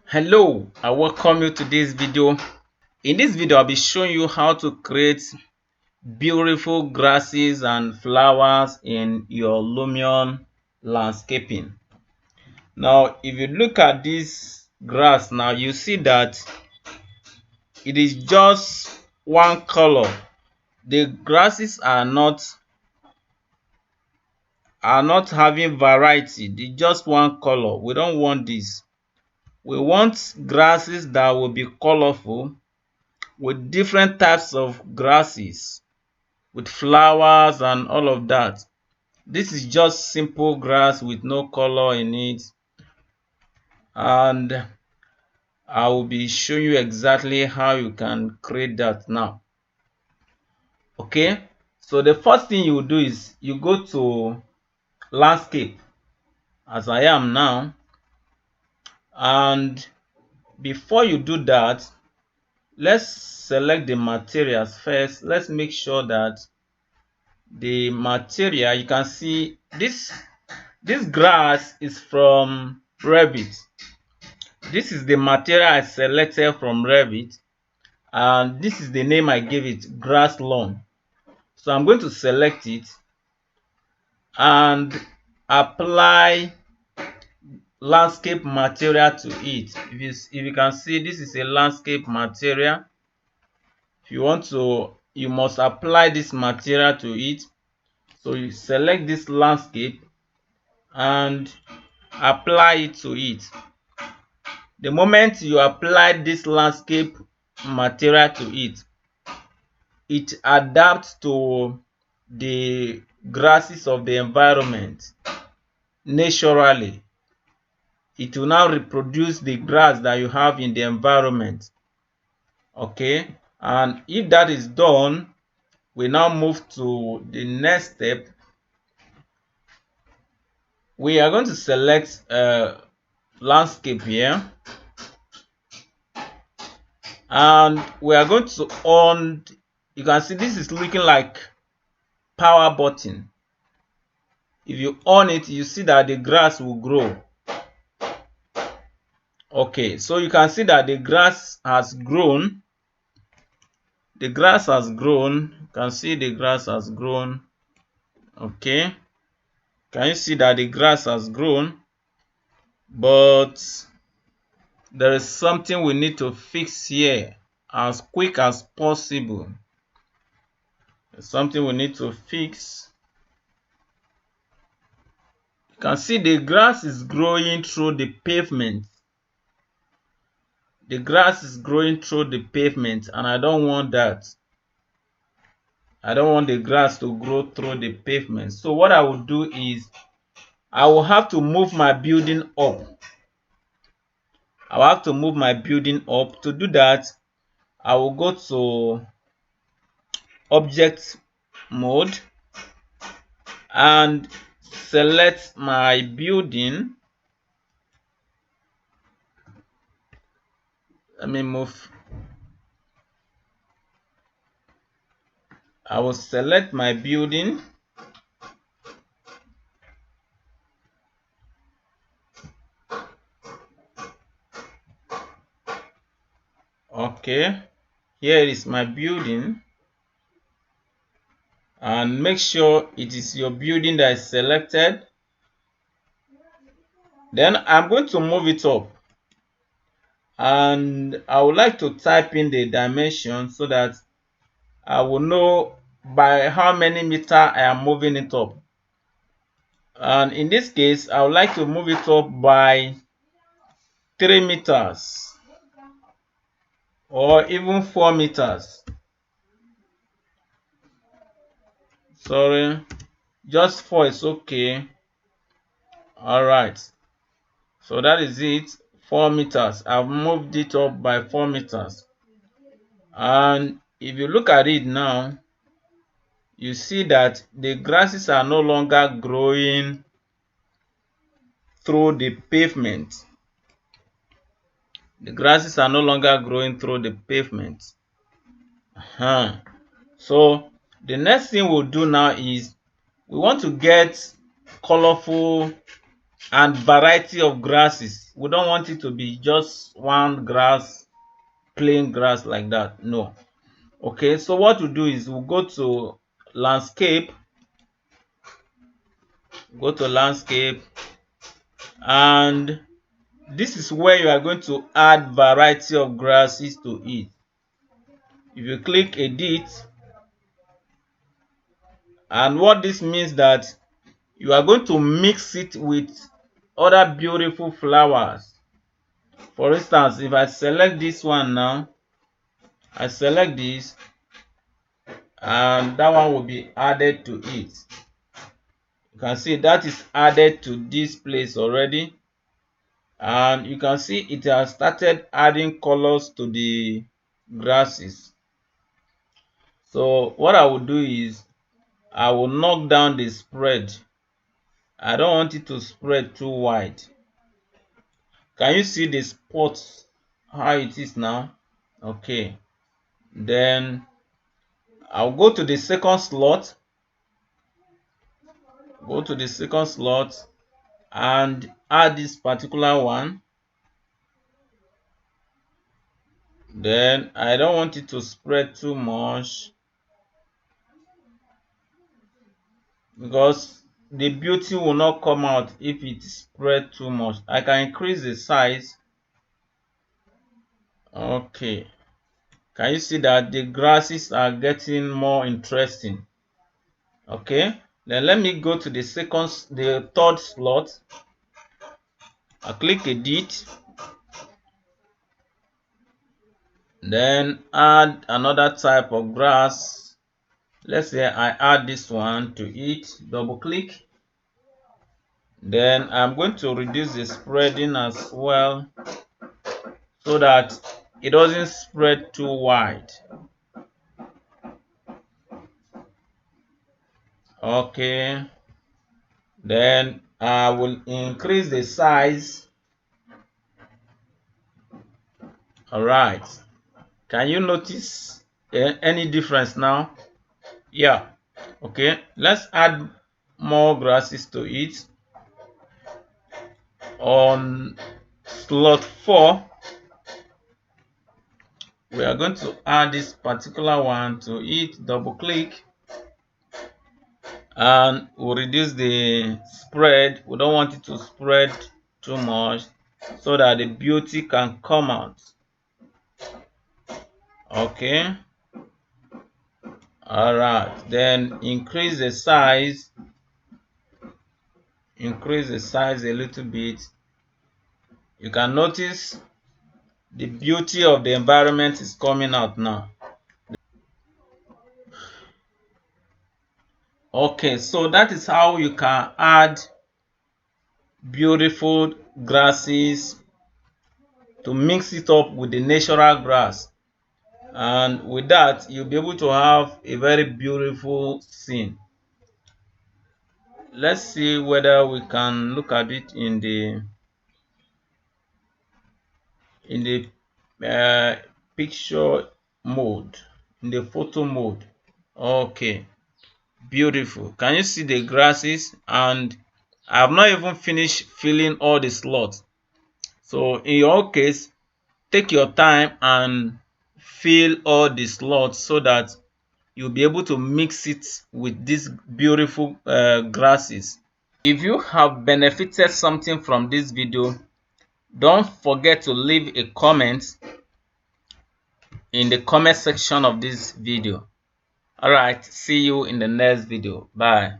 Hello, I welcome you to this video. In this video, I'll be showing you how to create beautiful grasses and flowers in your Lumion landscaping. Now, if you look at this grass now, you see that it is just one color. The grasses are not having variety. It's just one color. We don't want this. We want grasses that will be colorful, with different types of grasses, with flowers and all of that. This is just simple grass with no color in it, and I will be showing you exactly how you can create that now. Okay, so the first thing you do is you go to landscape, as I am now, and before you do that, let's select the materials first. Let's make sure that the material, you can see this grass is from Revit. This is the material I selected from Revit, and this is the name I gave it, grass lawn. So I'm going to select it and apply landscape material to it. If you can see, this is a landscape material. If you want to, you must apply this material to it. So you select this landscape and apply it to it. The moment you apply this landscape material to it, it adapts to the grasses of the environment naturally. It will now reproduce the grass that you have in the environment. Okay, and if that is done, we now move to the next step. We are going to select landscape here, and we are going to on. You can see this is looking like power button. If you on it, you see that the grass will grow. Okay, so you can see that the grass has grown. The grass has grown. You can see the grass has grown. Okay, can you see that the grass has grown? But there is something we need to fix here as quick as possible. There's something we need to fix. You can see the grass is growing through the pavement. The grass is growing through the pavement, and I don't want that. I don't want the grass to grow through the pavement. So what I will do is I will have to move my building up. I will have to move my building up. To do that, I will go to object mode and select my building. Let me move. I will select my building. Okay, here is my building, and make sure it is your building that is selected. Then I'm going to move it up, and I would like to type in the dimension so that I will know by how many meters I am moving it up. And in this case, I would like to move it up by 3 meters or even 4 meters. Sorry, just 4 is okay. All right, so that is it. 4 meters. I've moved it up by 4 meters. And if you look at it now, you see that the grasses are no longer growing through the pavement. The grasses are no longer growing through the pavement. So the next thing we'll do now is we want to get colorful and variety of grasses. We don't want it to be just one grass, plain grass like that. No. Okay, so what we do is we'll go to landscape, and this is where you are going to add variety of grasses to it. If you click edit, and what this means that you are going to mix it with other beautiful flowers. For instance, if I select this one now, I select this, and that one will be added to it. You can see that is added to this place already, and you can see it has started adding colors to the grasses. So what I will do is I will knock down the spread. I don't want it to spread too wide. Can you see the spots how it is now? Okay, then I'll go to the second slot, and add this particular one. Then I don't want it to spread too much, because the beauty will not come out if it spread too much. I can increase the size. Okay, can you see that the grasses are getting more interesting? Okay, then let me go to the third slot. I click edit, then add another type of grass. Let's say I add this one to it, double click. Then I'm going to reduce the spreading as well, so that it doesn't spread too wide. Okay, then I will increase the size. All right, can you notice any difference now? Yeah. Okay, let's add more grasses to it. On slot 4, we are going to add this particular one to it, double click, and we'll reduce the spread. We don't want it to spread too much, so that the beauty can come out. Okay, all right, then increase the size a little bit. You can notice the beauty of the environment is coming out now. Okay, so that is how you can add beautiful grasses to mix it up with the natural grass, and with that you'll be able to have a very beautiful scene. Let's see whether we can look at it in the picture mode, in the photo mode. Okay, beautiful. Can you see the grasses? And I have not even finished filling all the slots. So in your case, take your time and fill all the slots, so that you'll be able to mix it with these beautiful grasses. If you have benefited something from this video, don't forget to leave a comment in the comment section of this video. All right, see you in the next video. Bye.